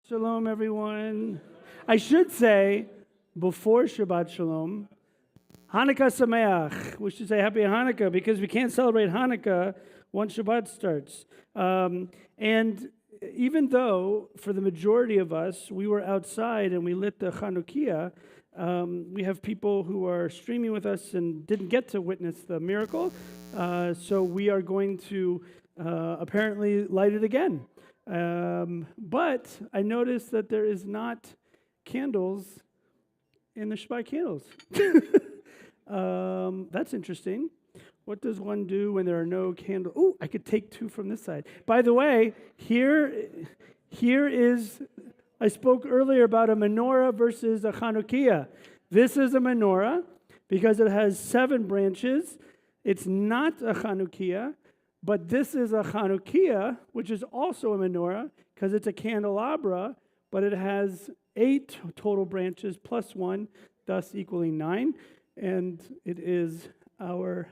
Shalom, everyone. I should say, before Shabbat Shalom, Hanukkah Sameach. We should say Happy Hanukkah because we can't celebrate Hanukkah once Shabbat starts. And even though, for the majority of us, we were outside and we lit the Chanukiah, we have people who are streaming with us and didn't get to witness the miracle. So we are going to apparently light it again. But I noticed that there is not candles in the Shabbat candles. That's interesting. What does one do when there are no candles? Oh, I could take two from this side. By the way, here is, I spoke earlier about a menorah versus a Chanukiah. This is a menorah because it has 7 branches. It's not a Chanukiah, but this is a Chanukiah, which is also a menorah because it's a candelabra, but it has 8 total branches plus 1, thus equaling 9. And it is our...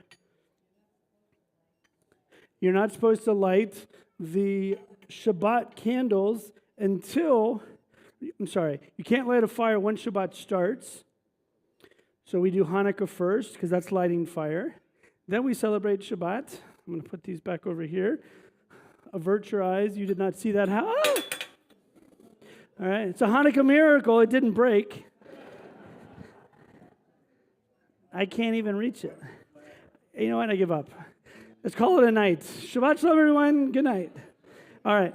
You're not supposed to light the Shabbat candles until... you can't light a fire when Shabbat starts. So we do Hanukkah first, because that's lighting fire. Then we celebrate Shabbat. I'm going to put these back over here. Avert your eyes. You did not see that. All right. It's a Hanukkah miracle. It didn't break. I can't even reach it. You know what? I give up. Let's call it a night. Shabbat shalom, everyone. Good night. All right.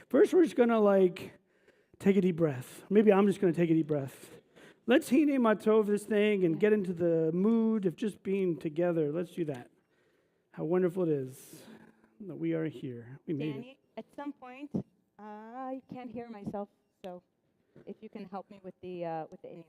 First, we're just going to, take a deep breath. Maybe I'm just going to take a deep breath. Let's hine matov this thing and get into the mood of just being together. Let's do that. How wonderful it is that we are here. We made Danny, at some point, I can't hear myself, so if you can help me with the in-ear.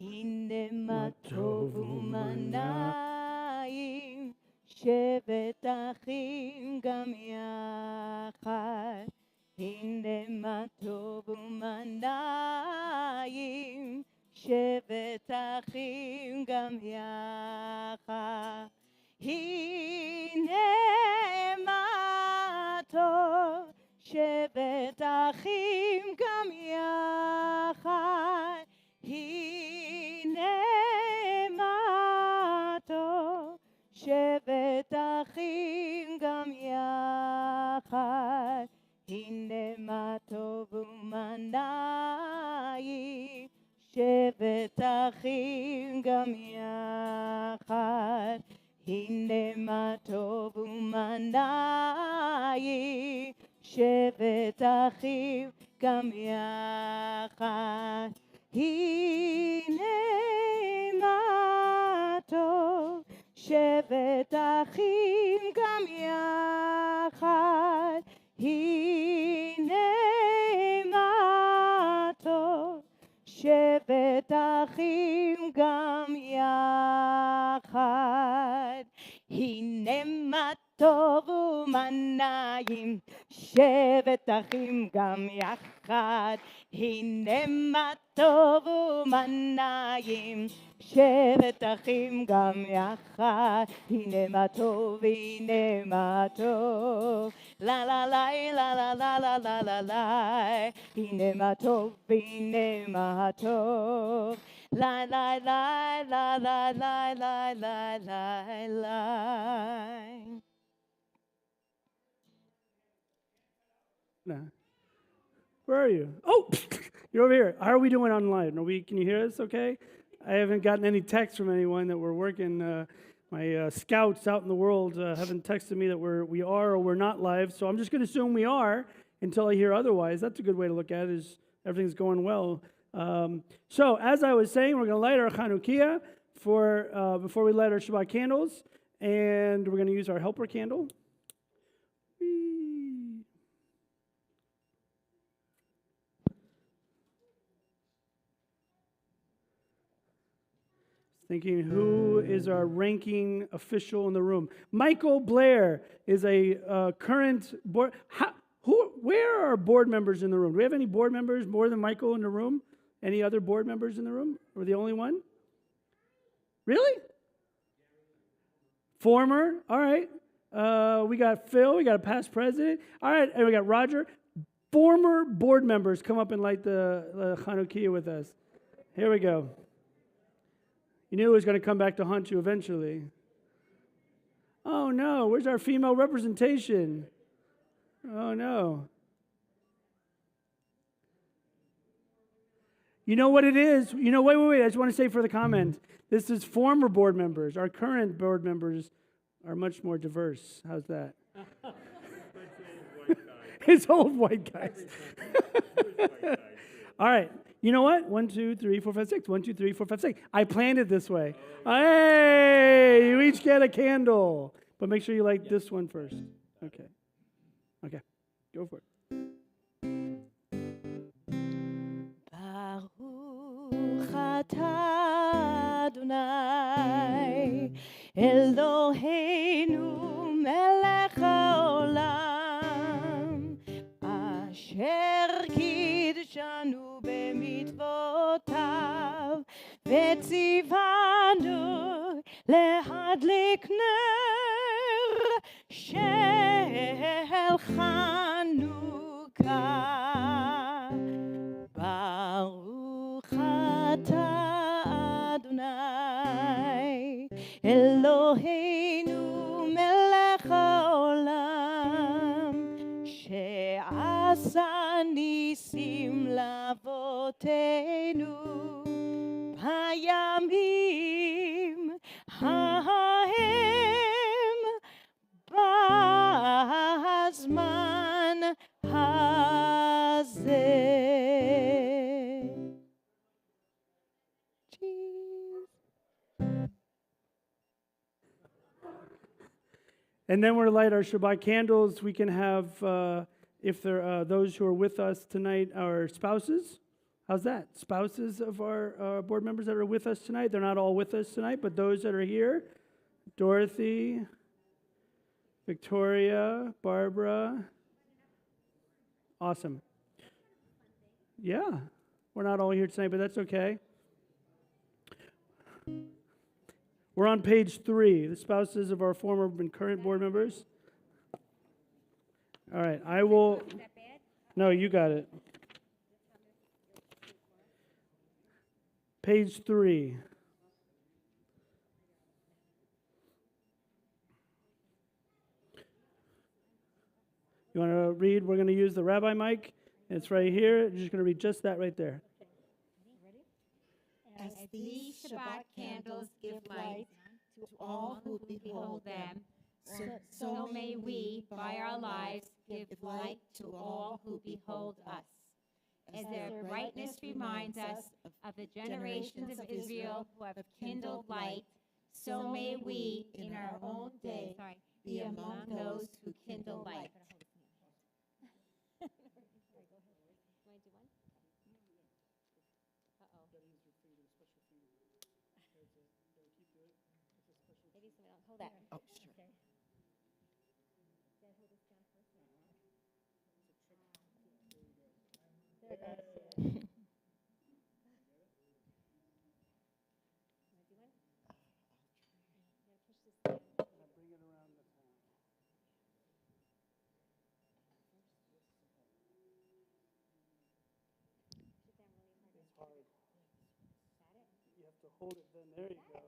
Hine matov umanayim shevet achim gam yachad. Hine matov umanayim shevet achim gam yachad. Hine matov shevet achim gam yachad. Hine matov shevet achim gam yachad. Hine matov umanayim shevet achim gam yachad. Hine matov umanayim shevet achim gam yachad. Hine matov shevet achim gam yachad. Hine matov shevet achim gam yachad. Hine matov umanayim shevet achim gam yachad. Hine matov umanayim shevet achim gam yachad. Hine matov, la la la la la la la la la la. Hine matov, la la la la la la la la la la. No. Where are you? Oh, you're over here. How are we doing online? Can you hear us okay? I haven't gotten any text from anyone that we're working. My scouts out in the world haven't texted me that we are or we're not live, so I'm just going to assume we are until I hear otherwise. That's a good way to look at it, is everything's going well. So, as I was saying, we're going to light our Chanukiah before we light our Shabbat candles, and we're going to use our helper candle. Thinking, who is our ranking official in the room? Michael Blair is a current board. Where are our board members in the room? Do we have any board members more than Michael in the room? Any other board members in the room? We're the only one? Really? Former? All right. We got Phil. We got a past president. All right, and we got Roger. Former board members, come up and light the Chanukiah with us. Here we go. You knew it was going to come back to haunt you eventually. Oh no, where's our female representation? Oh no. You know what it is? Wait. I just want to say for the comment. This is former board members. Our current board members are much more diverse. How's that? It's old white guys. All right. You know what? 1, 2, 3, 4, 5, 6. 1, 2, 3, 4, 5, 6. I planned it this way. Hey, you each get a candle. But make sure you light this one first. Okay. Go for it. Baruch atah Adonai Eloheinu melech haolam asher קידשנו במצוותיו וציוונו להדליק נר של חנוכה. ברוך אתה אדוני אלוהינו מלך העולם שעשה ניסים לאבותינו בימים ההם בזמן הזה. And then we're light our Shabbat candles. We can have, if there are those who are with us tonight, our spouses. How's that? Spouses of our board members that are with us tonight. They're not all with us tonight, but those that are here, Dorothy, Victoria, Barbara. Awesome. Yeah, we're not all here tonight, but that's okay. We're on page 3, the spouses of our former and current board members. All right, I will. No, you got it. Page 3. You want to read? We're going to use the rabbi mic. It's right here. You're just going to read just that right there. As these Shabbat candles give light to all who behold them, so may we, by our lives, give light to all who behold us. As their brightness reminds us of the generations of Israel who have kindled light, so may we, in our own day, be among those who kindle light. Hold that. Oh, sure. You have to hold it then. There you go.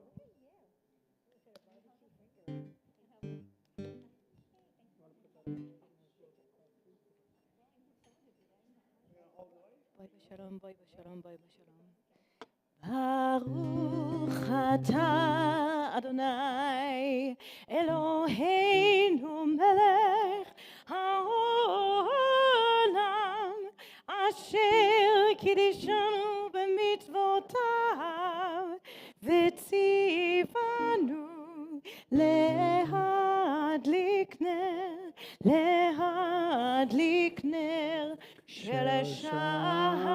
Bye b'shalom. Baruch atah Adonai Eloheinu melech haolam asher קידשנו במצוותיו וציוונו להדליק נר של Shabbat.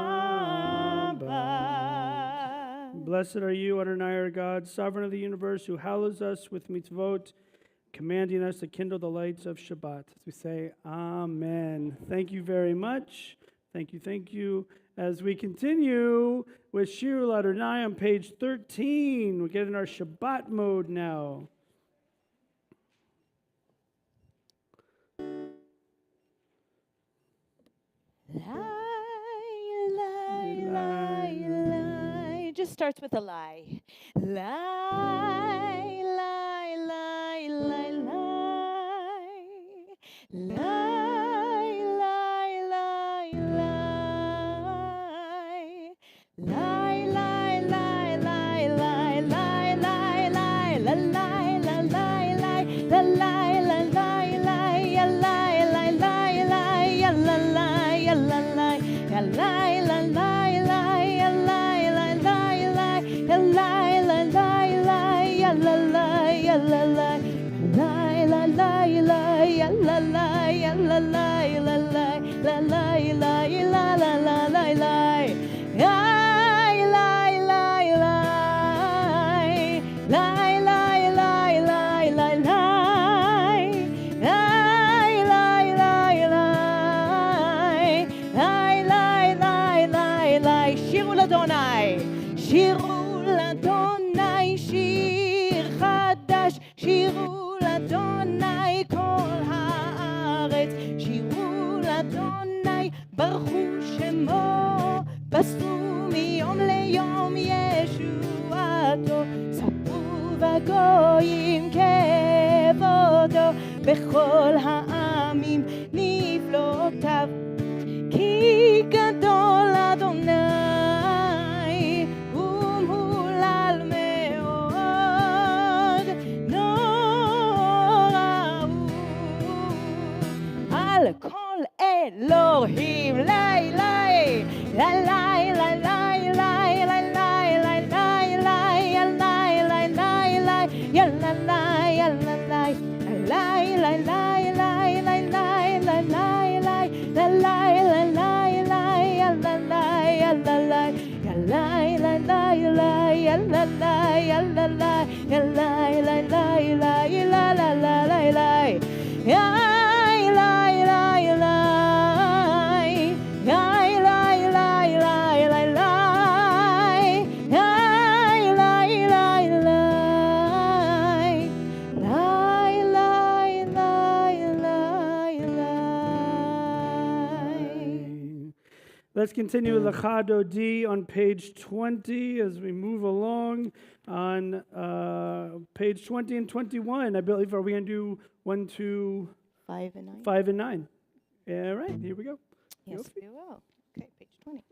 Blessed are you, Adonai, our God, sovereign of the universe, who hallows us with mitzvot, commanding us to kindle the lights of Shabbat. As we say, Amen. Thank you very much. Thank you. As we continue with Shirul Adonai on page 13, we get in our Shabbat mode now. Lie, lie, lie. Just starts with a lie. Lie, lie, lie, lie, lie. Lie, lie, lie, lie. Lie, lie, lie, lie, lie, lie, lie, lie, la lie, la lie, lie, la lie, la lie, lie, ya lie, lie, lie, lie, ya la lie, ya la lie, ya lie, la lie, lie, ya lie, lie, lie, lie, ya lie, la lie, lie, ya la lie, ya la lie, lie, la lie, lie, ya la lie, ya la lie, la lie, la lie, lie, la la la lie, lie. Lie, lie, lie, lie. Lie, lie, lie, lie, lie, lie. Lie, lie, lie, lie. Lie, lie, lie, lie, lie. שירו לאדוני. שירו לאדוני שיר חדש. שירו לאדוני כל הארץ. שירו לאדוני ברכו שמו. פסו מיום ליום ישועתו, ספרו בגויים כבודו, בכל העמים נפלאותיו, כי גדול אדוני ומהולל מאוד, נורא הוא על כל אלוהים. לי, לי, la la la la la la la la la la ya la la la la ya la la ya la la la la la la la la la la la la la la la la ya la la ya la la ya la la la la ya la la ya la la ya la la la la ya la la la la la ya la la la Let's continue with Lachado D on page 20 as we move along on page 20 and 21. I believe, are we going to do 1, 2, 5 and 9. 5 and 9? Yeah, right, here we go. Yes, we will. Okay, page 20.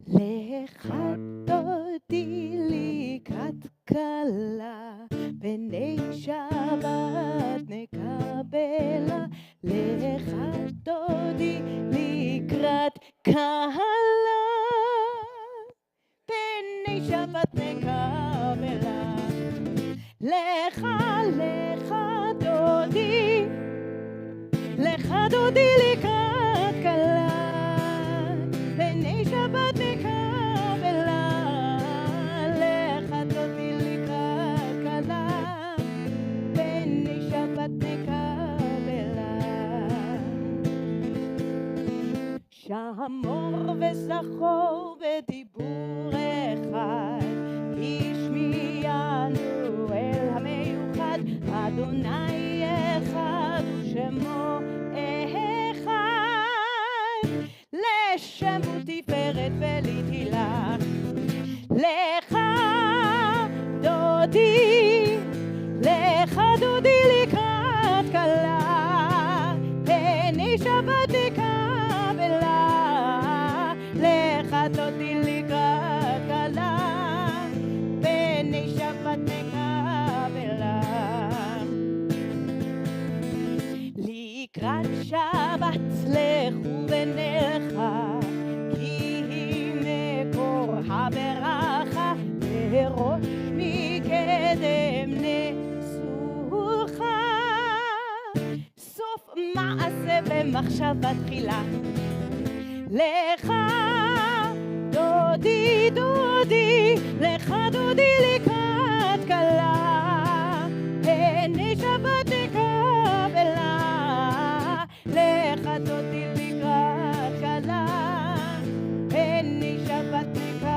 לך דודי לקראת כלה, בני שבת נקבלה. לך דודי לקראת כלה, בני שבת נקבלה. לך, לך דודי, לך דודי לקראת כלה, בני שבת נקבלה. לך דודי לקראת כלה, בני שבת נקבלה. שמור וזכור בדיבור אחד, השמיענו אל המיוחד. אדוני אחד ושמו אחד, לשם ותפארת ולתהילה. לך דודי, לך דודי לקראת כלה, בני שבת נקבלה. לך דודי לקראת כלה, בני שבת נקבלה. לקראת שבת לכו ונלכה, כי היא מקור הברכה, בראש מקדם נסוכה. סוף מעשה במחשבה תחילה. לך דודי דודי, לך דודי לקראת כלה, בני שבת נקבלה. לך דודי לקראת כלה, בני שבת נקבלה.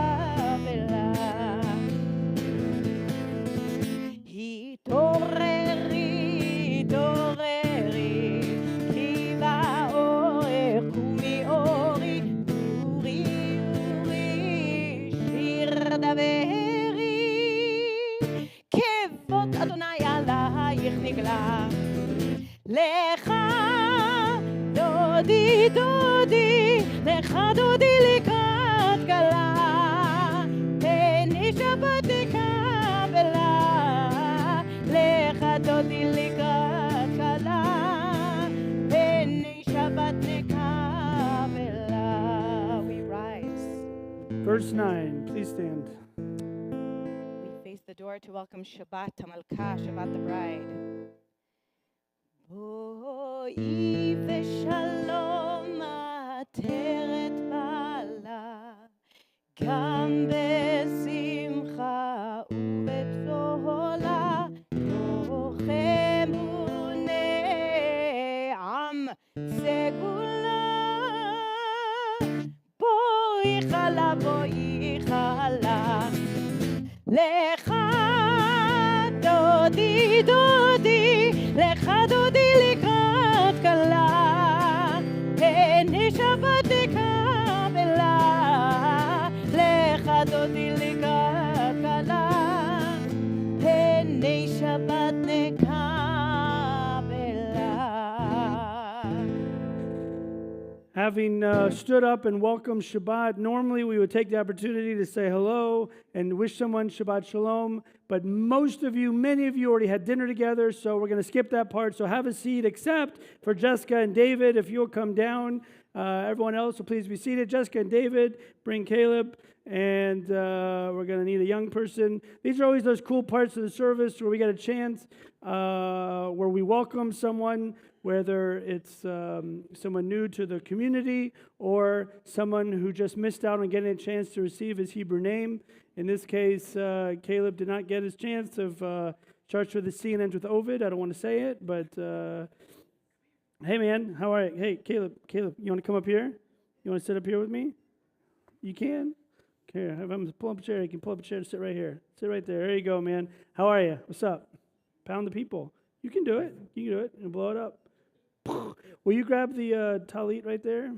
לך דודי דודי, לך דודי לקראת כלה, פן שבת נקבלה, לך דודי לקראת כלה, פן שבת נקבלה. We rise. Verse 9, please stand. We face the door to welcome Shabbat Hamalka, Shabbat the bride. בואי ושלום עטרת בעלה, גם בשמחה ובבשורה, לוחם ונעם סגולה. בואי חלה, בואי חלה, לך דודי דודי, לך דודי לקראת כלה, פן שבת נקבלה, לך דודי לקראת כלה, פן שבת נקבלה. Having stood up and welcomed Shabbat, normally we would take the opportunity to say hello and wish someone Shabbat Shalom, but most of you, many of you already had dinner together, so we're going to skip that part. So have a seat, except for Jessica and David. If you'll come down, everyone else will please be seated. Jessica and David, bring Caleb, and we're going to need a young person. These are always those cool parts of the service where we get a chance, where we welcome someone, whether it's someone new to the community or someone who just missed out on getting a chance to receive his Hebrew name. In this case, Caleb did not get his chance of starts with a C and ends with Ovid. I don't want to say it, but hey, man, how are you? Hey, Caleb, you want to come up here? You want to sit up here with me? You can? Here, have him pull up a chair. You can pull up a chair and sit right here. Sit right there. There you go, man. How are you? What's up? Pound the people. You can do it. You can do it and blow it up. Will you grab the talit right there?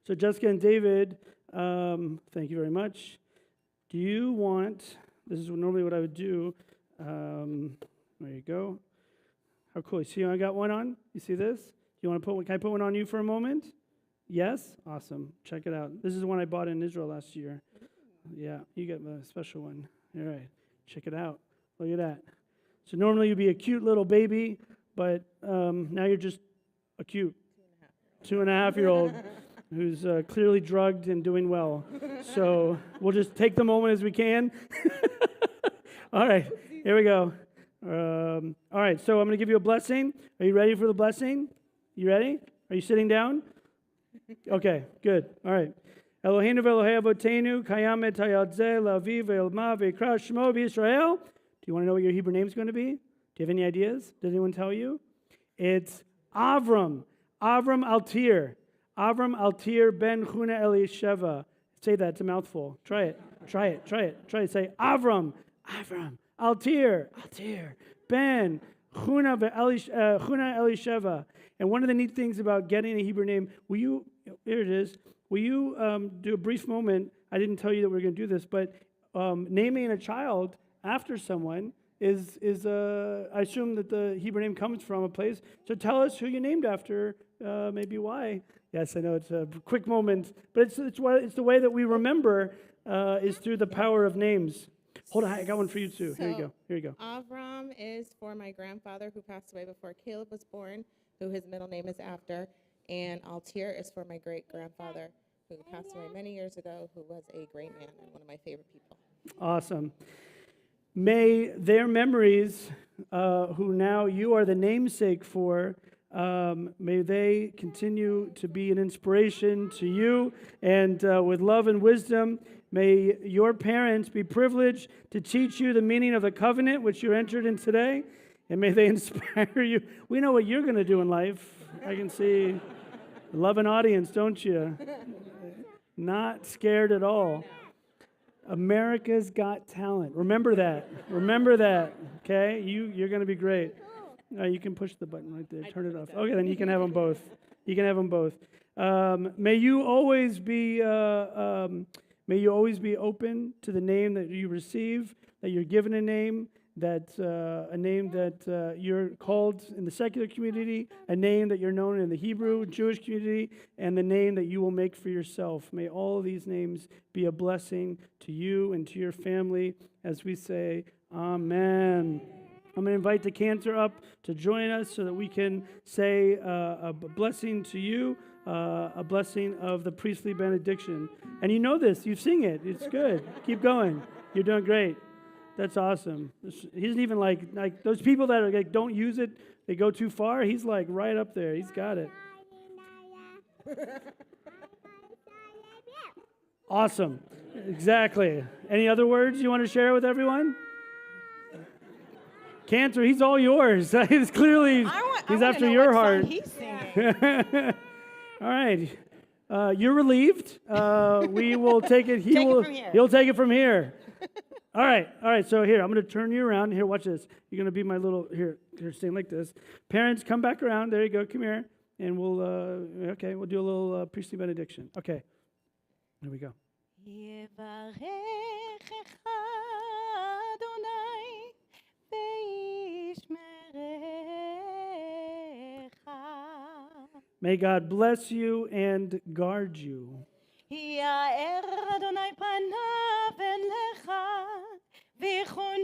So Jessica and David, thank you very much. Do you want, this is normally what I would do. There you go. How cool. You see I got one on? You see this? You want to can I put one on you for a moment? Yes? Awesome. Check it out. This is one I bought in Israel last year. Yeah, you get a special one. All right. Check it out. Look at that. So normally you'd be a cute little baby, but now you're just a cute 2.5-year-old who's clearly drugged and doing well. So we'll just take the moment as we can. All right, here we go. All right, so I'm going to give you a blessing. Are you ready for the blessing? You ready? Are you sitting down? Okay, good. All right. Eloheinu v'Elohei avotenu kayam et hayad zeh la'aviv ve'elma ve'ikra shmo b'Yisrael. Do you want to know what your Hebrew name is going to be? Do you have any ideas? Did anyone tell you? It's Avram. Avram Altir. Avram Altir ben Chuna Elisheva. Say that. It's a mouthful. Try it. Try it. Try it. Try it. Say Avram. Avram. Altir. Altir. Ben Chuna Elisheva. And one of the neat things about getting a Hebrew name, here it is. Will you do a brief moment? I didn't tell you that we were going to do this, but naming a child after someone is I assume that the Hebrew name comes from a place. So tell us who you named after, maybe why. Yes, I know it's a quick moment, but it's the way that we remember is through the power of names. Hold on, I got one for you too. Here you go. Avram is for my grandfather who passed away before Caleb was born, who his middle name is after, and Altir is for my great-grandfather who passed away many years ago, who was a great man and one of my favorite people. Awesome. May their memories, who now you are the namesake for, may they continue to be an inspiration to you, and with love and wisdom, may your parents be privileged to teach you the meaning of the covenant which you entered in today, and may they inspire you. We know what you're going to do in life. I can see love an audience, don't you? Not scared at all. America's Got Talent. Remember that. Remember that. Okay? You're going to be great. You can push the button right there. Turn it off. Okay, then you can have them both. You can have them both. May you always be open to the name that you receive, that you're given a name, that you're called in the secular community, a name that you're known in the Hebrew, Jewish community, and the name that you will make for yourself. May all of these names be a blessing to you and to your family as we say, Amen. I'm going to invite the cantor up to join us so that we can say a blessing to you, a blessing of the priestly benediction. And you know this. You sing it. It's good. Keep going. You're doing great. That's awesome. He isn't even like those people that are like don't use it. They go too far. He's like right up there. He's got it. Awesome. Exactly. Any other words you want to share with everyone? Cantor, he's all yours. He's clearly he's after your heart. He's singing. All right. You're relieved. We will take it. Take it from here. He'll take it from here. All right. So here, I'm going to turn you around. Here, watch this. You're going to be my little, here, stand like this. Parents, come back around. There you go. Come here. And we'll do a little priestly benediction. Okay. Here we go. יברכך אדוני וישמרך. May God bless you and guard you. יאר אדוני פניו אליך ויחונך.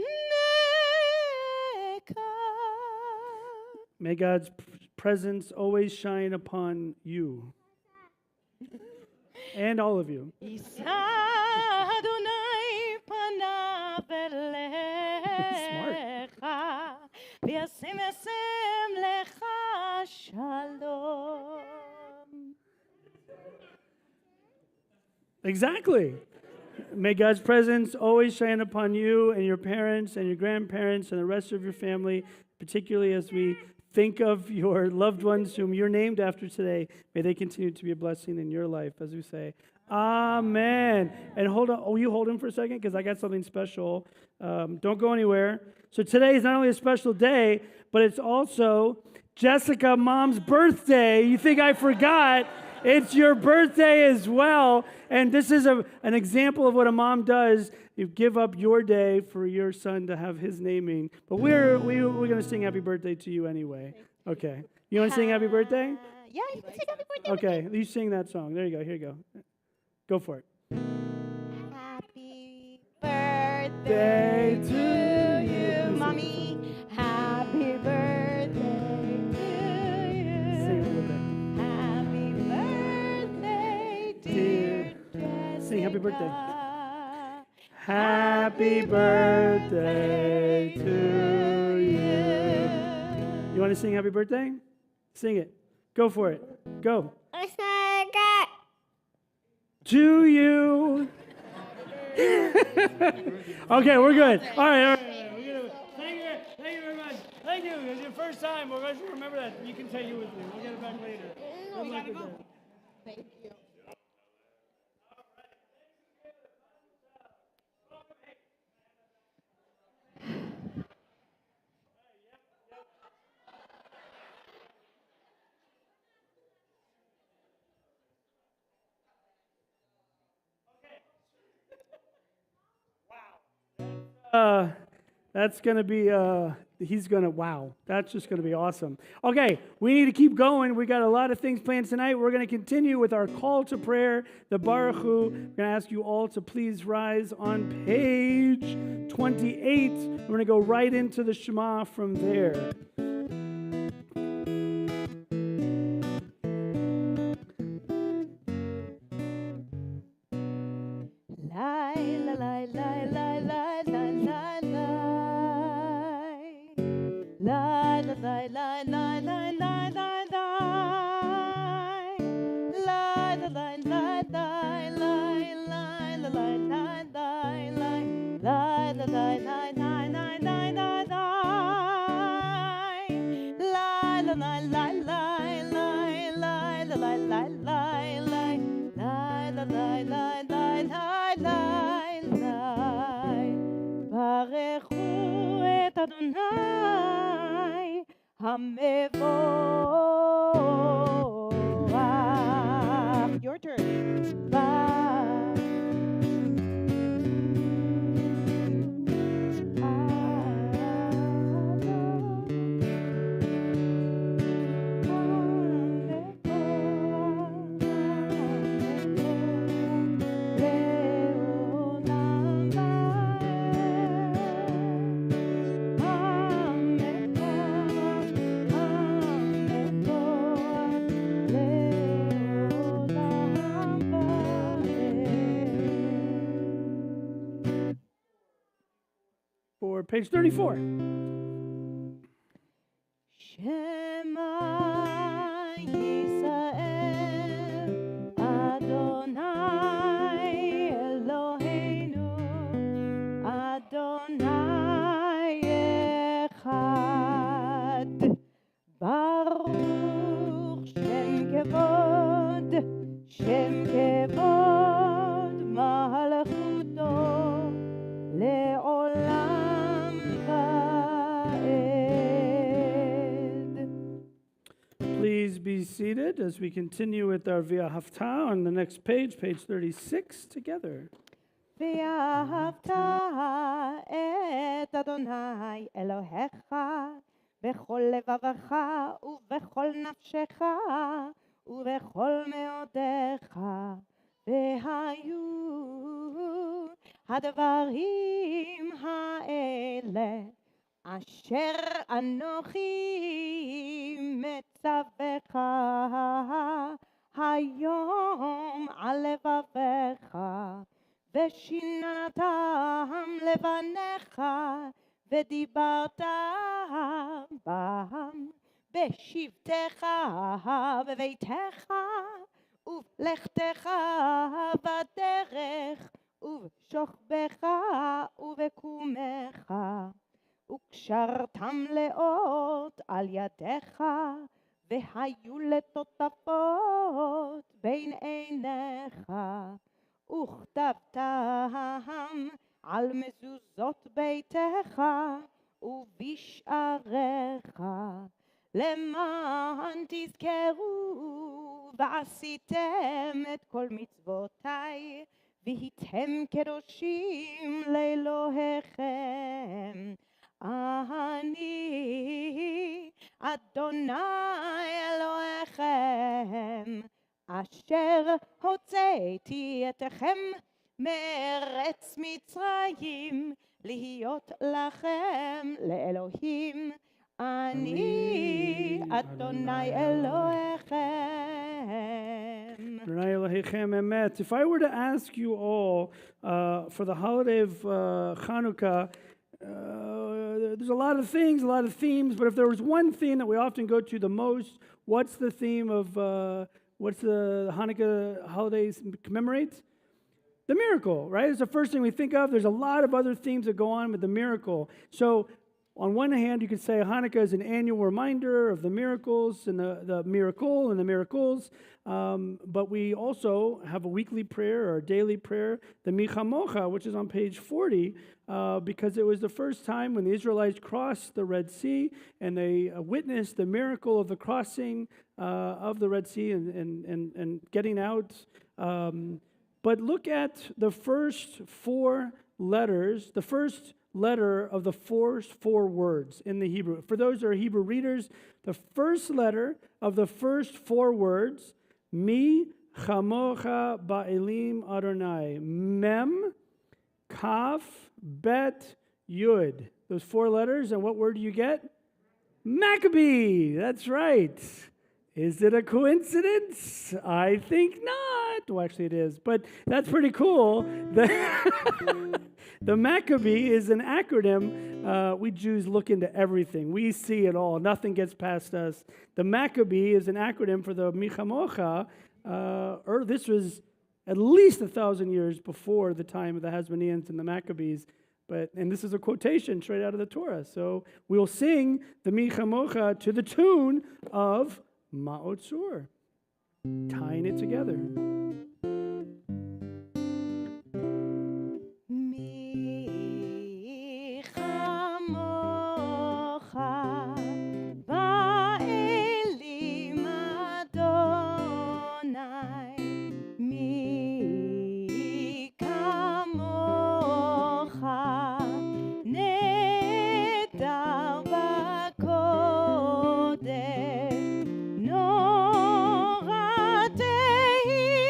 May God's presence always shine upon you. And all of you. יישא אדוני פניו אליך וישם לך שלום. Exactly. May God's presence always shine upon you and your parents and your grandparents and the rest of your family, particularly as we think of your loved ones whom you're named after today. May they continue to be a blessing in your life as we say, Amen. And hold on. Oh, you hold him for a second because I got something special. Don't go anywhere. So today is not only a special day, but it's also Jessica, Mom's birthday. You think I forgot? It's your birthday as well. And this is an example of what a mom does. You give up your day for your son to have his naming. But we're going to sing happy birthday to you anyway. Okay. You want to sing happy birthday? Yeah, you can sing happy birthday. Okay. You sing that song. There you go. Here you go. Go for it. Happy birthday to you, Mommy. Happy birthday to Sing it a you. little bit. Happy birthday, dear Jessica. Sing happy birthday. Happy birthday to you. You want to sing happy birthday? Sing it. Go for it. Go. To you. Okay, we're good. All right. Thank you very much. Thank you. It's your first time. We're going to remember that. You can say you with me. We'll get it back later. We gotta go. Thank you. That's going to be, wow, that's just going to be awesome. Okay, we need to keep going. We got a lot of things planned tonight. We're going to continue with our call to prayer, the Baruch Hu. We're going to ask you all to please rise on page 28. We're going to go right into the Shema from there. ברכו את אדוני המבורך. Your turn. page 34. Shema Yisrael Adonai Eloheinu Adonai Echad Baruch Shem Kevod Malchuto Le'olam Va'ed. Please be seated as we continue with our Via Haftah on the next page, page 36, together. ואהבת את אדוני אלוהיך בכל לבבך ובכל נפשך ובכל מאודיך והיו הדברים האלה אשר אנוכי מצווך היום על לבבך ושיננתם לבניך ודיברת בם בשבתך בביתך ובלכתך בדרך ובשוכבך ובקומך וקשרתם לאות על ידיך והיו לטוטפות בין עיניך וכתבתם על מזוזות ביתך ובשעריך למען תזכרו ועשיתם את כל מצוותיי והייתם קדושים לאלוהיכם אני אדוני אלוהיכם אשר הוצאתי אתכם מארץ מצרים להיות לכם לאלוהים אני אדוני אלוהיכם. Adonai Elohechem Emet. If I were to ask you all for the holiday of Hanukkah, there's a lot of things, a lot of themes, but if there was one theme that we often go to the most, what's the theme of, what's the Hanukkah holidays commemorates? The miracle, right? It's the first thing we think of. There's a lot of other themes that go on with the miracle. So on one hand, you could say Hanukkah is an annual reminder of the miracles and the miracle and the miracles. But we also have a weekly prayer or a daily prayer, the Michamocha, which is on page 40, because it was the first time when the Israelites crossed the Red Sea and they witnessed the miracle of the crossing of the Red Sea and getting out. But look at the first four letters, the first letter of the first four words in the Hebrew. For those that are Hebrew readers, the first letter of the first four words, Mi chamocha ba'elim Adonai, Mem, Kaf, Bet, Yud. Those four letters, and what word do you get? Maccabee. That's right. Is it a coincidence? I think not. Well, actually it is, but that's pretty cool. The Maccabee is an acronym. We Jews look into everything. We see it all. Nothing gets past us. The Maccabee is an acronym for the Michamocha. This was at least 1,000 years before the time of the Hasmoneans and the Maccabees. And this is a quotation straight out of the Torah. So we'll sing the Michamocha to the tune of Ma'ot Sur, tying it together. נורא תהי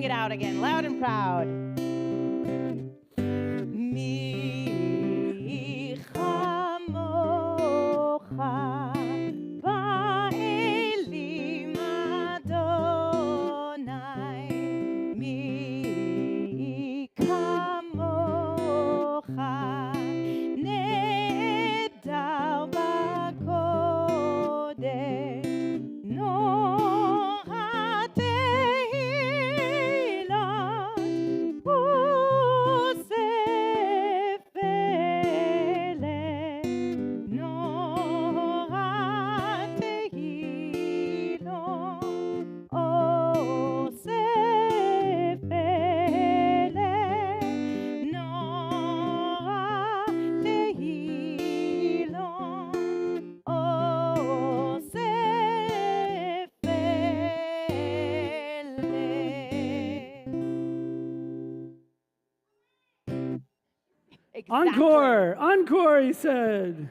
sing it out again, loud and proud. Mi chamocha ba'elim Adonai, mi kamocha nehedar b'kodesh, nora tehilot usef eleh, nora tehilot usef eleh, nora tehilot usef eleh. Encore, encore, he said.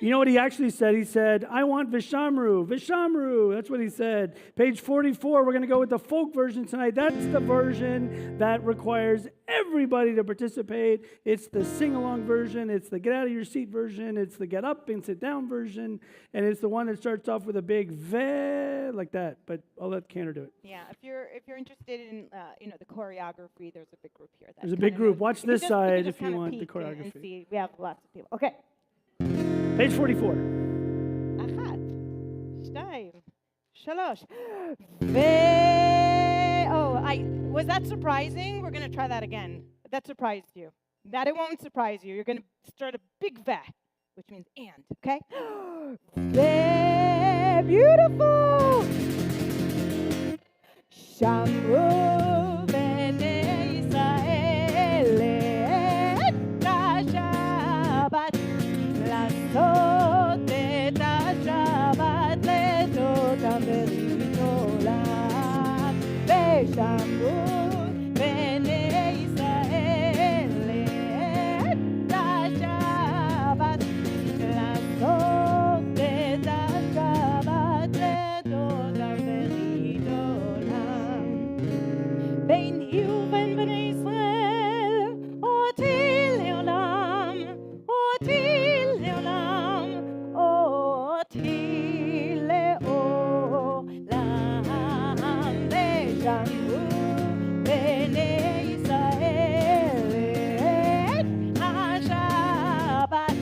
You know what he actually said? He said, I want Vishamru, Vishamru. That's what he said. Page 44, we're going to go with the folk version tonight. That's the version that requires everybody to participate. It's the sing-along version. It's the get out of your seat version. It's the get up and sit down version. And it's the one that starts off with a big ve like that. But I'll let Cantor do it. Yeah, if you're interested in the choreography, there's a big group here. That There's a kinda big group. knows. Watch You can this just- side can if just you kinda want the peek and choreography. see. We have lots of people. Okay. Page 44. אחת, שתיים, שלוש. Was that surprising? We're going to try that again. That surprised you. That it won't surprise you. You're going to start a big ve, which means and, okay? Ve, beautiful. Shamru bnei Yisrael et השבת, לעשות את השבת לטותם ברית עולם. ושמרו בני ישראל את השבת, לעשות את השבת לטותם ברית עולם. בין היא ובין בני ישראל אותי לעולם, אותי לעולם, אותי לעולם. ושמרו בני ישראל את השבת,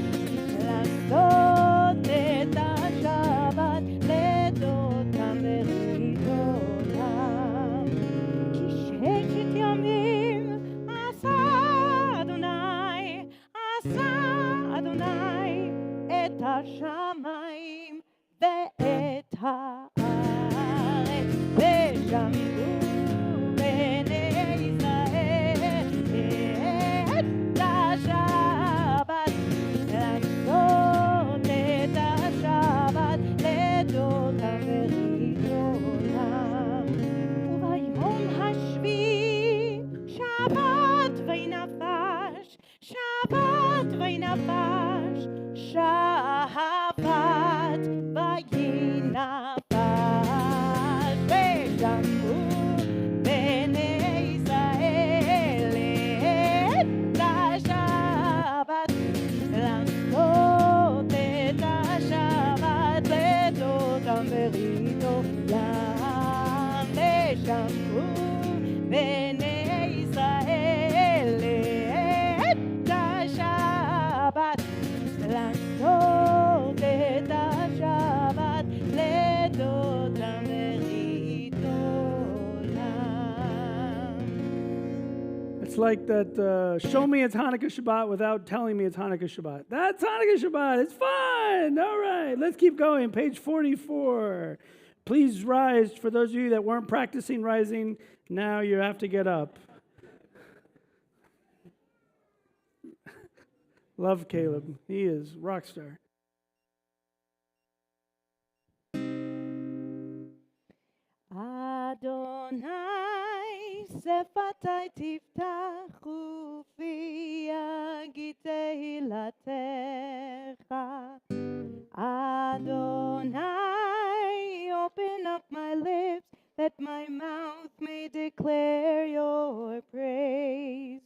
לעשות את השבת לטותם ברית עולם. כי ששת ימים עשה אדוני את השמיים ואת הארץ. ושמרו בני ישראל את השבת, לעשות את השבת לטותם ברית עולם. וביום השביעי שבת וינפש, שבת וינפש, שבת וינפש. ושמרו בני ישראל את השבת, לעשות את השבת לטותם ברית עולם. ושמרו בני ישראל את השבת, לעשות את השבת לטותם ברית עולם. It's like that, show me it's Hanukkah Shabbat without telling me it's Hanukkah Shabbat. That's Hanukkah Shabbat. It's fun. All right, let's keep going. Page 44. Please rise. For those of you that weren't practicing rising, now you have to get up. Love Caleb. He is rock star. Adonai שפתי תפתח ופי יגיד תהילתך. Adonai, open up my lips that Let my mouth may declare your praise.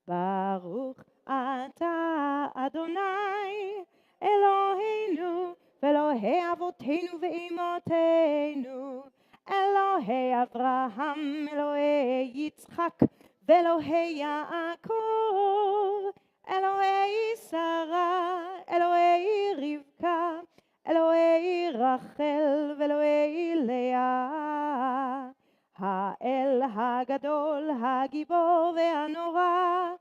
Baruch Ata Adonai Eloheinu Ve'Elohei Avotenu ve'imotenu Elohei Avraham Elohei Yitzchak Ve'Elohei Yaakov Elohei Sarah Elohei Rivka Elohei Rachel Ve'Elohei Leah האל הגדול, הגיבור והנורא,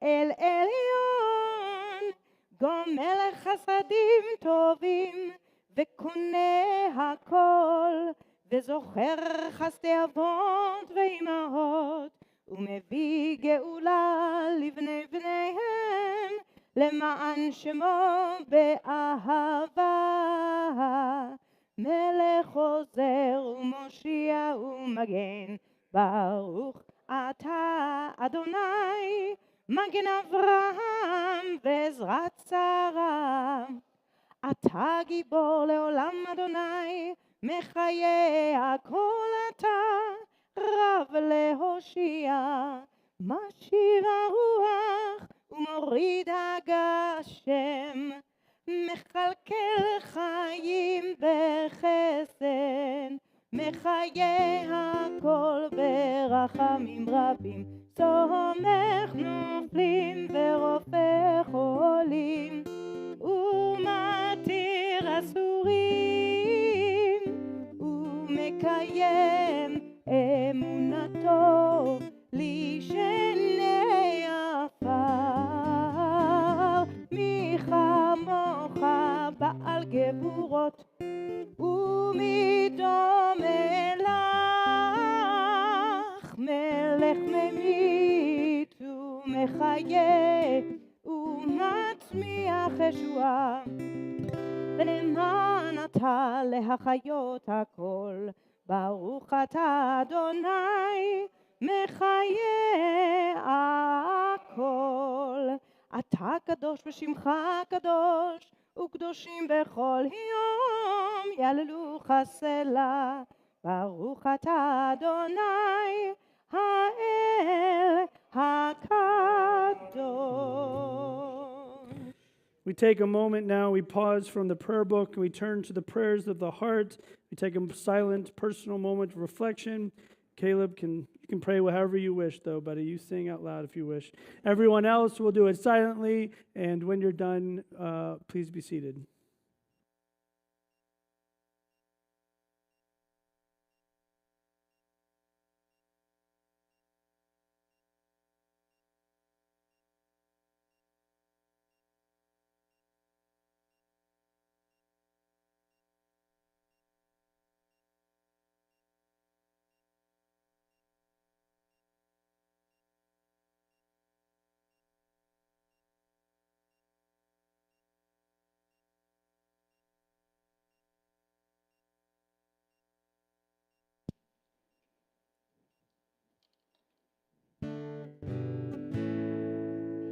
אל עליון, גומל חסדים טובים, וקונה הכל, וזוכר חסדי אבות ואימהות, ומביא גאולה לבני בניהם, למען שמו באהבה. מלך עוזר ומושיע ומגן, ברוך אתה אדוני, מגן אברהם ועזרת שרה. אתה גיבור לעולם אדוני, מחיה הכל אתה, רב להושיע, משיב הרוח ומוריד הגשם. מכלכל חיים בחסד, מחיה הכל ברחמים רבים, סומך נופלים ורופא חולים, ומתיר אסורים, ומקיים אמונתו לשני עפר. מי כמוך בעל גבורות, ומי דומה לך, מלך ממית ומחיה ומצמיח ישועה. ונאמן אתה להחיות הכל, ברוך אתה אדוני מחיה הכל. אתה קדוש ושמך קדוש, וקדושים בכל יום יעללוך סלה. ברוך אתה אדוני האל הקדוש. We take a moment now, we pause from the prayer book, and we turn to the prayers of the heart. We take a silent, personal moment of reflection. Caleb, you can pray however you wish, though, buddy. You sing out loud if you wish. Everyone else will do it silently, and when you're done, please be seated.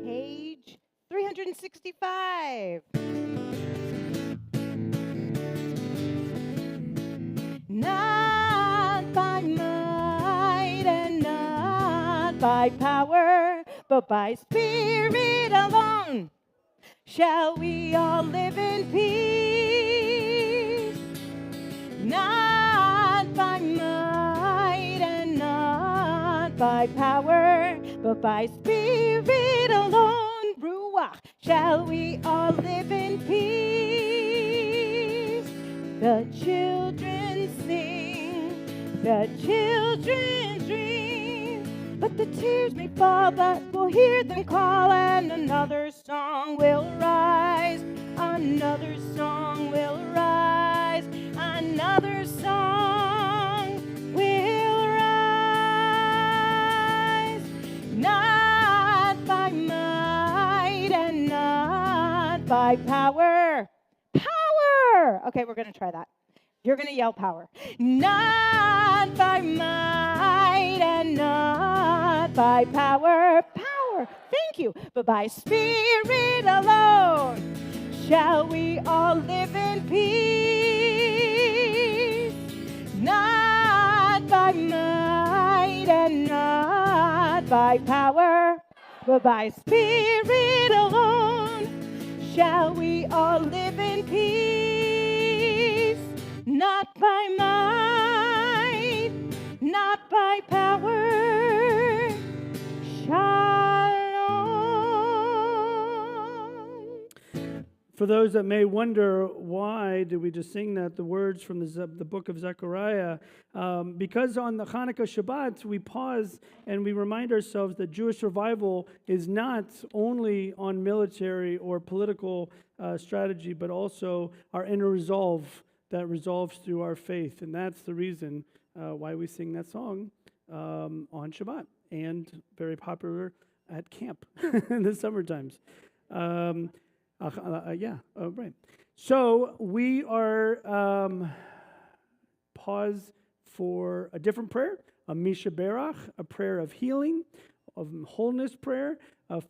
Page 365. Not by might and not by power, but by Spirit alone shall we all live in peace. Not by might and not by power, but by Spirit alone, Ruach, shall we all live in peace. The children sing, the children dream, but the tears may fall, but we'll hear them call, and another song will rise, another song will rise, another song will rise. Not by might and not by power. Power! Okay, we're going to try that. You're going to yell power. Not by might and not by power. Power. Thank you. But by Spirit alone shall we all live in peace. Not by might by power, but by Spirit alone, shall we all live in peace, not by might, not by power. Shalom. For those that may wonder, why did we just sing that, the words from the book of Zechariah? Because on the Hanukkah Shabbat, we pause and we remind ourselves that Jewish revival is not only on military or political strategy, but also our inner resolve that resolves through our faith. And that's the reason why we sing that song on Shabbat, and very popular at camp in the summer times. Right. So we are pause for a different prayer, a Misha Berach, a prayer of healing, of wholeness prayer, a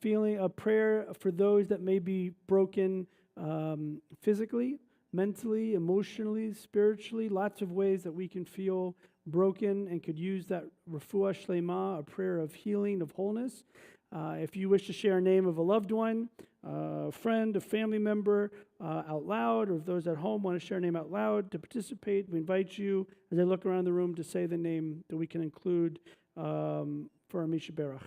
prayer for those that may be broken physically, mentally, emotionally, spiritually, lots of ways that we can feel broken and could use that refuah shlema, a prayer of healing, of wholeness. If you wish to share a name of a loved one, a friend, a family member out loud, or if those at home want to share a name out loud to participate, we invite you, as I look around the room, to say the name that we can include for our Misha Berach.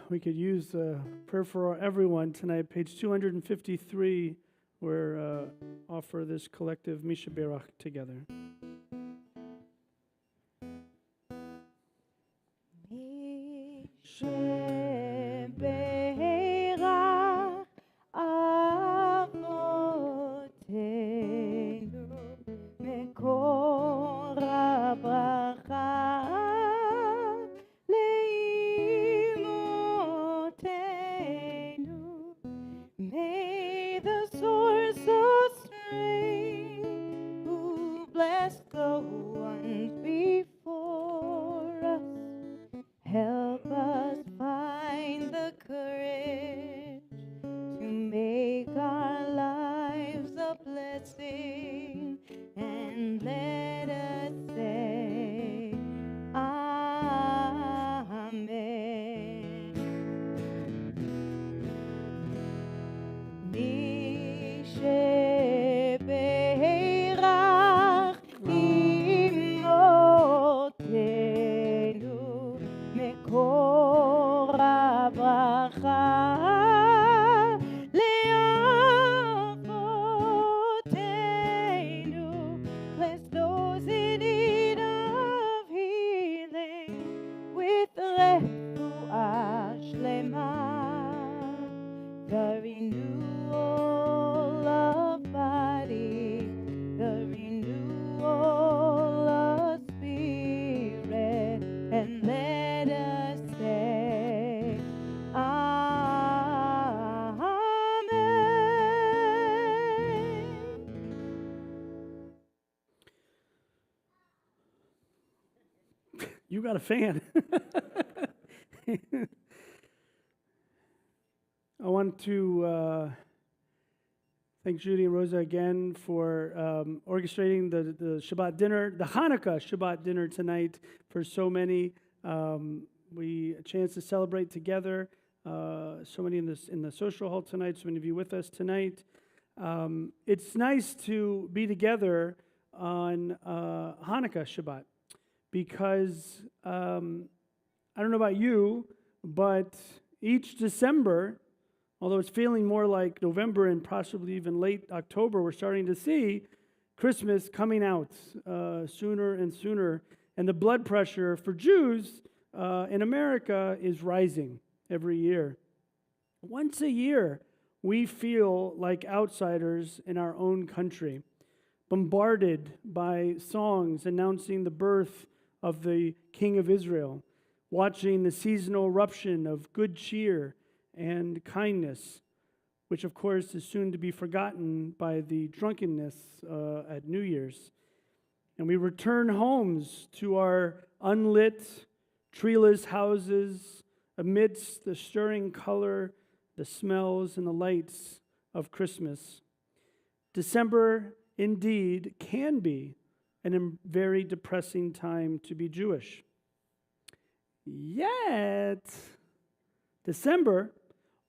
We could use prayer for everyone tonight. Page 253, we're offer this collective Misha Berach together. Misha Berach Avotenu Mekor HaBracha May the source of strength, who blessed the ones before us, help us find the courage to make our lives a blessing, and let us say, Amen. Misha Berach Imotenu Mekor HaBracha Le'avotenu. Bless those in need of healing with refuah shlema, the renewal of body, the renewal of spirit, and let us say, Amen. You got a fan. I want to thank Judy and Rosa again for orchestrating the Shabbat dinner, the Hanukkah Shabbat dinner tonight for so many. We a chance to celebrate together. So many in the social hall tonight. So many of you with us tonight. It's nice to be together on Hanukkah Shabbat because I don't know about you, but each December, although it's feeling more like November and possibly even late October, we're starting to see Christmas coming out sooner and sooner. And the blood pressure for Jews in America is rising every year. Once a year, we feel like outsiders in our own country, bombarded by songs announcing the birth of the King of Israel, watching the seasonal eruption of good cheer and kindness, which of course is soon to be forgotten by the drunkenness at New Year's. And we return homes to our unlit, treeless houses amidst the stirring color, the smells, and the lights of Christmas. December, indeed, can be a very depressing time to be Jewish. Yet, December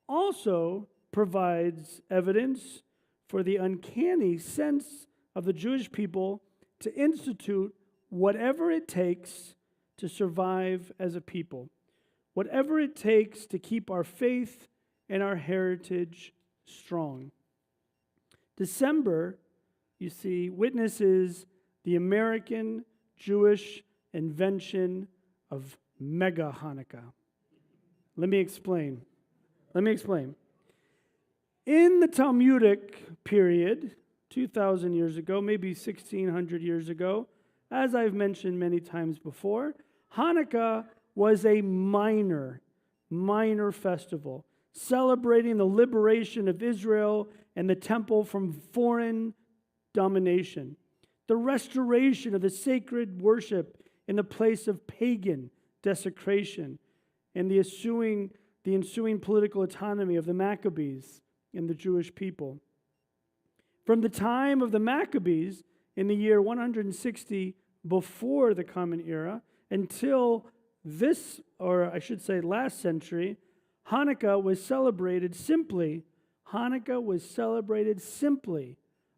also provides evidence for the uncanny sense of the Jewish people to institute whatever it takes to survive as a people, whatever it takes to keep our faith and our heritage strong. December, you see, witnesses the American Jewish invention of mega Hanukkah. Let me explain. In the Talmudic period, 2,000 years ago, maybe 1,600 years ago, as I've mentioned many times before, Hanukkah was a minor festival, celebrating the liberation of Israel and the temple from foreign domination, the restoration of the sacred worship in the place of pagan desecration, and the ensuing political autonomy of the Maccabees and the Jewish people. From the time of the Maccabees in the year 160 before the Common Era until this, or I should say last century, Hanukkah was celebrated simply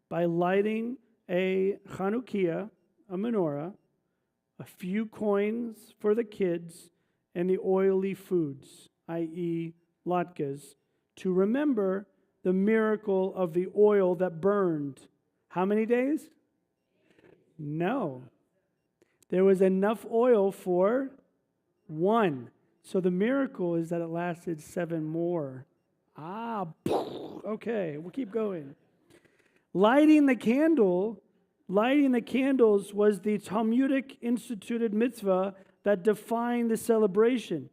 by lighting a Chanukiah, a menorah, a few coins for the kids, and the oily foods, i.e. latkes, to remember the miracle of the oil that burned. How many days? No. There was enough oil for one. So the miracle is that it lasted 7 more. Okay, we'll keep going. Lighting the candles was the Talmudic instituted mitzvah that defined the celebration.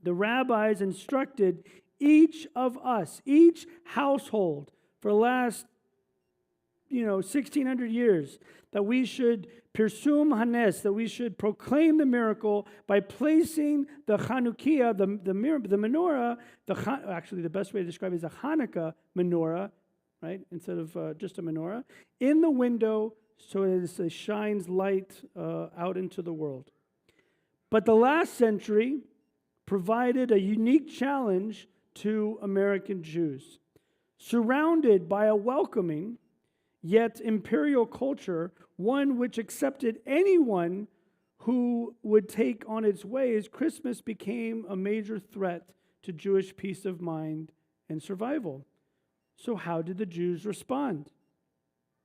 The rabbis instructed each of us, each household for the last 1,600 years, that we should pirsum hanes, that we should proclaim the miracle by placing the Chanukiah, the menorah, actually the best way to describe it is a Hanukkah menorah, right, instead of just a menorah, in the window so it shines light out into the world. But the last century provided a unique challenge to American Jews. Surrounded by a welcoming yet imperial culture, one which accepted anyone who would take on its ways, Christmas became a major threat to Jewish peace of mind and survival. So how did the Jews respond?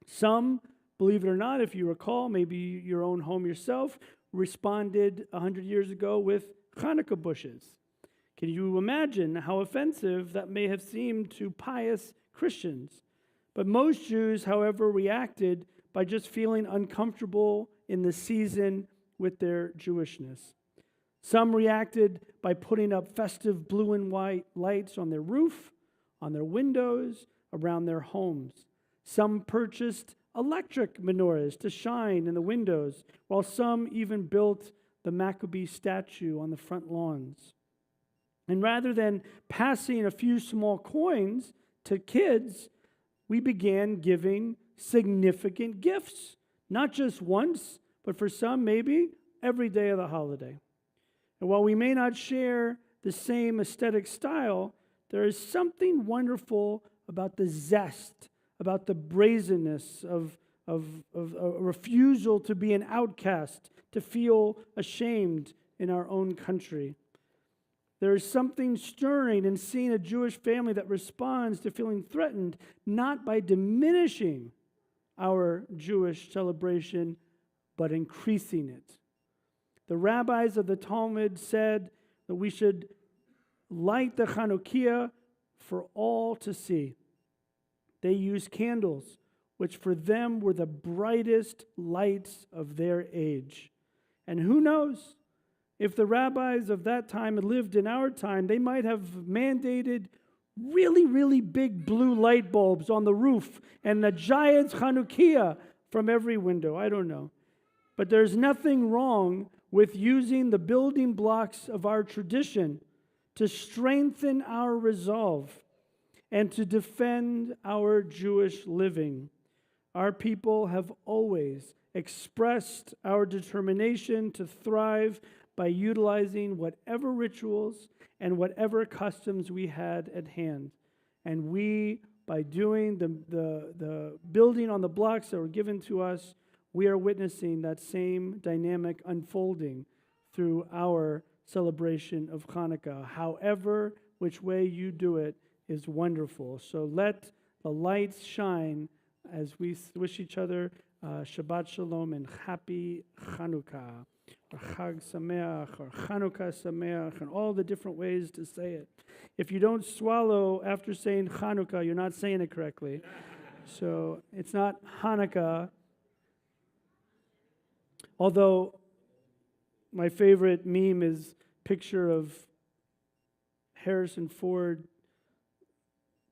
Some, believe it or not, if you recall, maybe your own home yourself, responded 100 years ago with Hanukkah bushes. Can you imagine how offensive that may have seemed to pious Christians? But most Jews, however, reacted by just feeling uncomfortable in the season with their Jewishness. Some reacted by putting up festive blue and white lights on their roof, on their windows, around their homes. Some purchased electric menorahs to shine in the windows, while some even built the Maccabee statue on the front lawns. And rather than passing a few small coins to kids, we began giving significant gifts, not just once, but for some, maybe every day of the holiday. And while we may not share the same aesthetic style, there is something wonderful about the zest, about the brazenness of a refusal to be an outcast, to feel ashamed in our own country. There is something stirring in seeing a Jewish family that responds to feeling threatened, not by diminishing our Jewish celebration, but increasing it. The rabbis of the Talmud said that we should light the Chanukiah for all to see. They used candles, which for them were the brightest lights of their age. And who knows, if the rabbis of that time had lived in our time, they might have mandated really, really big blue light bulbs on the roof and a giant Chanukiah from every window. I don't know. But there's nothing wrong with using the building blocks of our tradition to strengthen our resolve and to defend our Jewish living. Our people have always expressed our determination to thrive by utilizing whatever rituals and whatever customs we had at hand. And we, by doing the building on the blocks that were given to us, we are witnessing that same dynamic unfolding through our celebration of Hanukkah. However, which way you do it is wonderful. So let the lights shine as we wish each other Shabbat Shalom and Happy Hanukkah, or Chag Sameach, or Chanukah Sameach, and all the different ways to say it. If you don't swallow after saying Chanukah, you're not saying it correctly. So it's not Hanukkah. Although my favorite meme is picture of Harrison Ford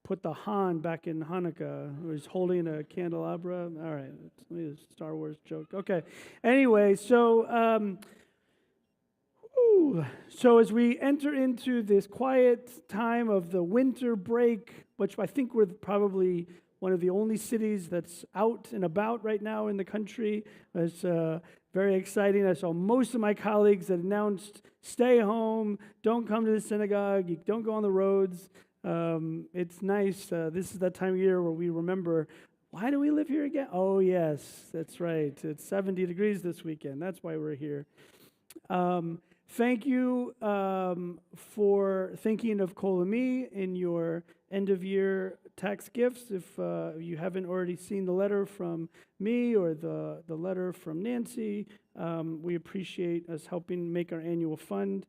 put the Han back in Hanukkah. He's holding a candelabra. All right, it's a Star Wars joke. Okay. Anyway, so as we enter into this quiet time of the winter break, which I think we're probably one of the only cities that's out and about right now in the country, it's very exciting. I saw most of my colleagues that announced, stay home, don't come to the synagogue, you don't go on the roads. It's nice. This is that time of year where we remember, why do we live here again? Oh, yes, that's right. It's 70 degrees this weekend. That's why we're here. Thank you for thinking of Kolami in your end-of-year tax gifts. If you haven't already seen the letter from me or the letter from Nancy, we appreciate us helping make our annual fund.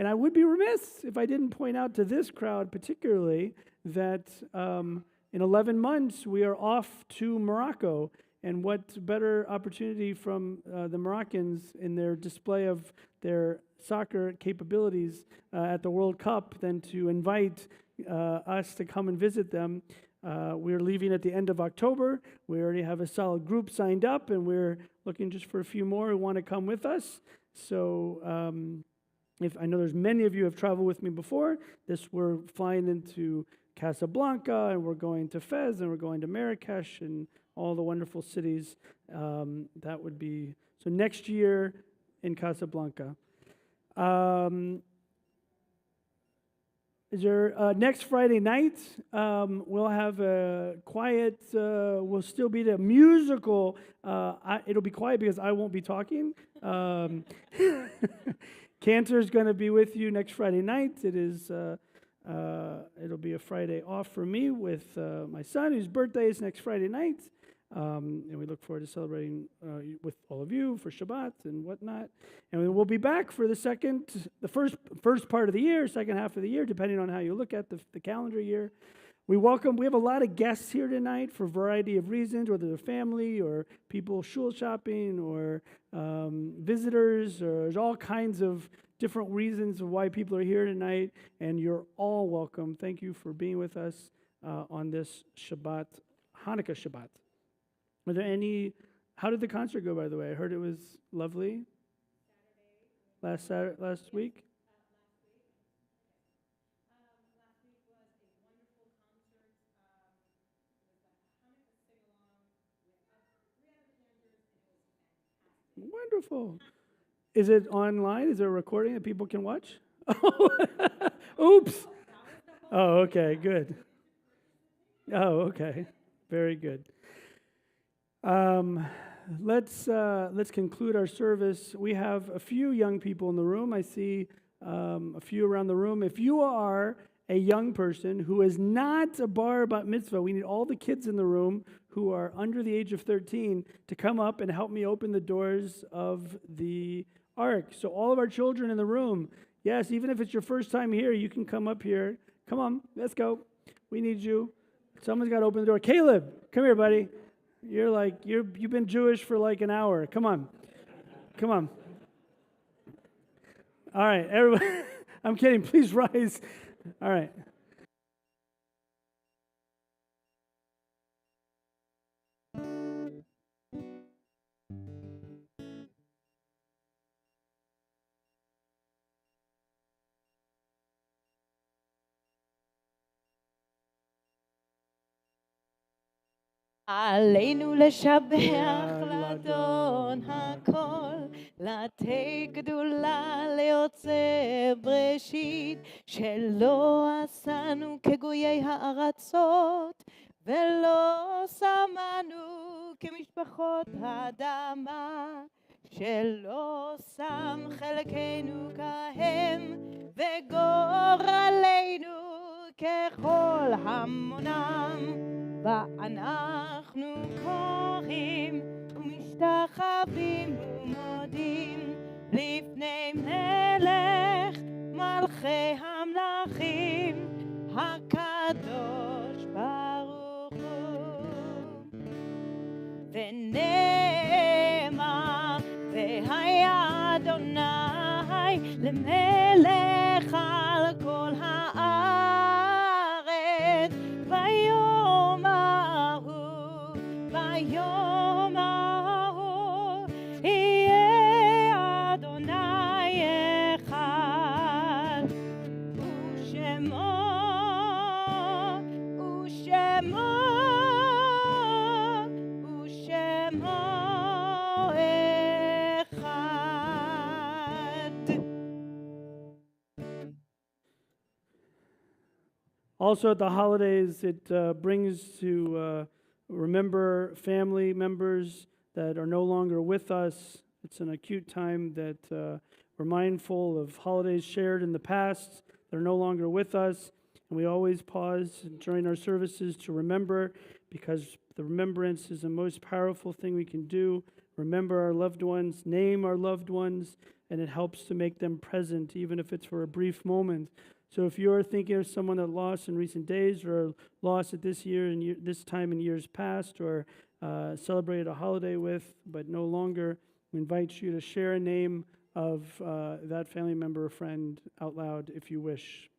And I would be remiss if I didn't point out to this crowd particularly that in 11 months we are off to Morocco. And what better opportunity from the Moroccans in their display of their soccer capabilities at the World Cup than to invite us to come and visit them. We're leaving at the end of October. We already have a solid group signed up, and we're looking just for a few more who want to come with us. So if I know there's many of you who have traveled with me before, we're flying into Casablanca, and we're going to Fez, and we're going to Marrakesh, and all the wonderful cities. That would be, so next year in Casablanca. Is there next Friday night? We'll have a quiet. We'll still be the musical. It'll be quiet because I won't be talking. Cantor's going to be with you next Friday night. It'll be a Friday off for me with my son, whose birthday is next Friday night. And we look forward to celebrating with all of you for Shabbat and whatnot. And we will be back for the first part of the year, second half of the year, depending on how you look at the calendar year. We have a lot of guests here tonight for a variety of reasons, whether they're family or people shul shopping or visitors, or there's all kinds of different reasons of why people are here tonight, and you're all welcome. Thank you for being with us on this Shabbat, Hanukkah Shabbat. Are there how did the concert go, by the way? I heard it was lovely. Last week? Last week was a wonderful concert. It was a Hanukkah sing-along with 3 other campers, and it was fantastic. Wonderful. Is it online? Is there a recording that people can watch? Oops. Oh, okay, good. Oh, okay. Very good. Let's conclude our service. We have a few young people in the room. I see a few around the room. If you are a young person who is not a bar bat mitzvah, we need all the kids in the room who are under the age of 13 to come up and help me open the doors of the ark. So all of our children in the room, yes, even if it's your first time here, you can come up here. Come on, let's go. We need you. Someone's got to open the door. Caleb, come here, buddy. You've been Jewish for like an hour. Come on. Come on. All right, everybody. I'm kidding. Please rise. All right. עלינו לשבח לאדון לאדון הכל, לתת גדולה ליוצא בראשית, שלא עשנו כגויי הארצות, ולא שמנו כמשפחות האדמה, שלא שם חלקנו כהם, וגורלנו ככל המונם. ואנחנו קוראים ומשתחווים ומודים לפני מלך מלכי המלכים הקדוש ברוך הוא. ונאמר והיה אדוני למלך על כל הארץ ביום ההוא יהיה אדוני אחד ושמו אחד. Also at the holidays, it brings to remember family members that are no longer with us. It's an acute time that we're mindful of holidays shared in the past that are no longer with us. And we always pause during our services to remember, because the remembrance is the most powerful thing we can do. Remember our loved ones, name our loved ones, and it helps to make them present, even if it's for a brief moment. So if you're thinking of someone that lost in recent days, or lost at this year and this time in years past, or celebrated a holiday with but no longer, we invite you to share a name of that family member or friend out loud if you wish.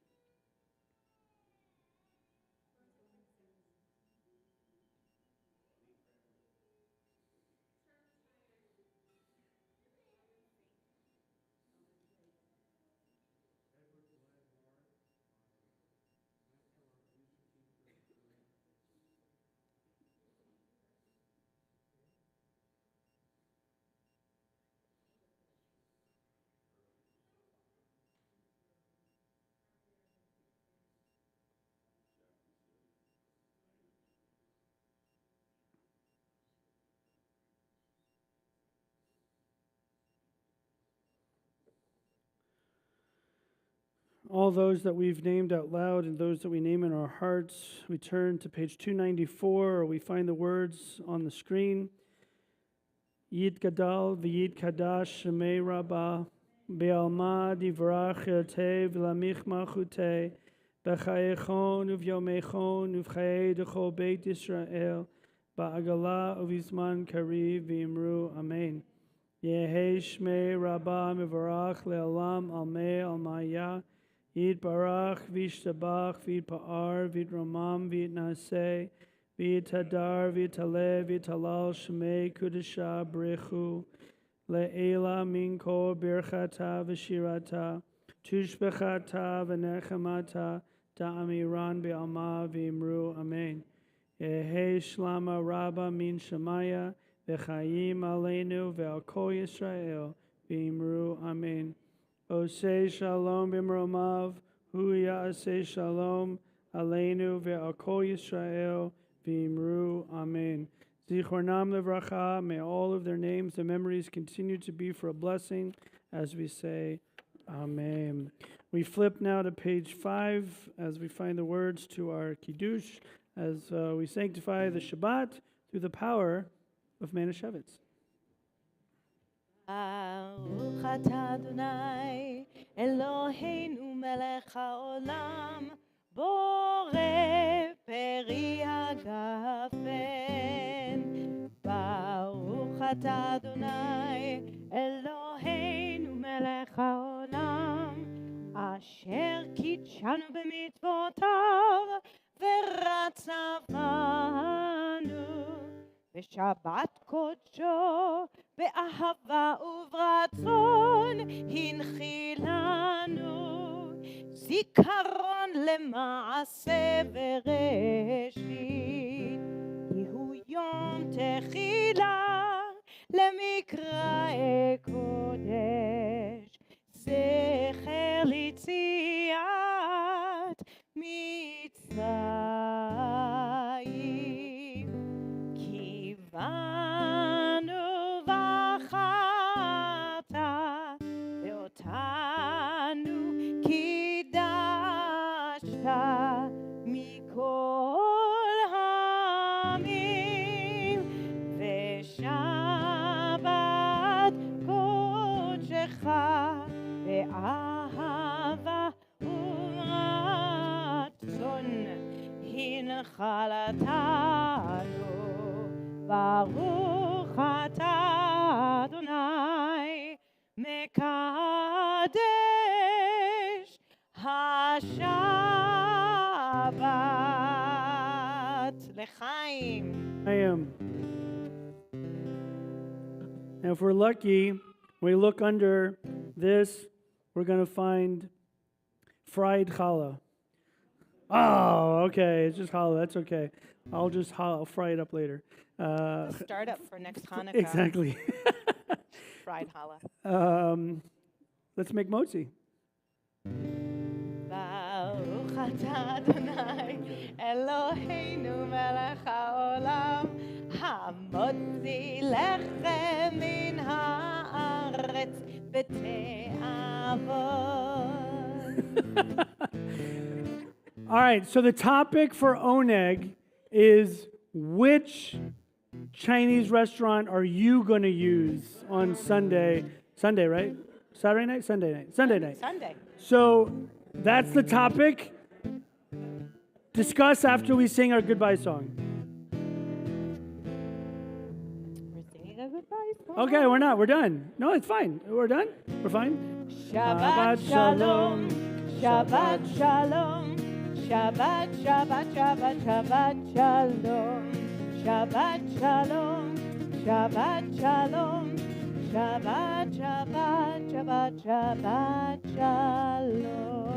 All those that we've named out loud and those that we name in our hearts, we turn to page 294, or we find the words on the screen. Yid Gadal v'Yid Kadash Shemei Rabbah Be'alma Divrach Ertei V'lamich Malchutei B'chayechon Uv'yomechon Uv'chayei D'chol Beit Yisrael Ba'agala Uv'izman Kariv V'imru Amen. Yehei Shmei Rabbah Mivarach Le'alam Almei Almaya Yid Barach V'Yishtabach V'Yitpa'ar V'Yitramam V'Yitnaseh V'Yitadar V'Yitaleh V'Yitalal Shmei Kudesha Brechu Le'ela Min Kol Birchata V'Shirata Tushbechata V'Nechamata Ta'amiran Be'alma V'Imru Amen. Yehei Shlama Rabba Min Shemaya V'Chayim Aleinu V'Al Kol Yisrael V'Imru Amen. Osei Shalom B'Mromav Hu Ya'aseh Shalom Aleinu V'Al Kol Yisrael V'Imru Amen. Zichronam Levracha, may all of their names and memories continue to be for a blessing as we say Amen. We flip now to page 5 as we find the words to our Kiddush, as we sanctify the Shabbat through the power of Manischewitz. ברוך אתה אדוני אלוהינו מלך העולם בורא פרי הגפן. ברוך אתה אדוני אלוהינו מלך העולם אשר קידשנו במצוותיו ורצה בנו בשבת קודשו באהבה וברצון הנחילנו זיכרון למעשה בראשית הוא יום תחילה למקראי קודש זכר ליציאת מצרים קיוונו בחרת ואותנו קידשת מכל העמים ושבת קודשך באהבה ורצון הנחלתנו. ברוך אתה אדוני מקדש השבת לחיים. I am. Now, if we're lucky, we look under this, we're going to find fried challah. Oh, okay. It's just challah. That's okay. I'll fry it up later. Start up for next Hanukkah. Exactly. Fried challah. Let's make motzi. ברוך אתה אדוני אלוהינו מלך העולם המוציא לחם מן הארץ בתאוות. All right, so the topic for Oneg is which Chinese restaurant are you going to use on Sunday? Sunday, right? Saturday night? Sunday night. Sunday night. Sunday. So that's the topic. Discuss after we sing our goodbye song. We're singing a goodbye song. Okay, we're not. We're done. No, it's fine. We're done. We're fine. Shabbat shalom. Shabbat shalom. Shabbat, Shabbat, Shabbat, Shabbat shalom. Shabbat shalom. Shabbat shalom. Shabbat, Shabbat, Shabbat, Shabbat shalom.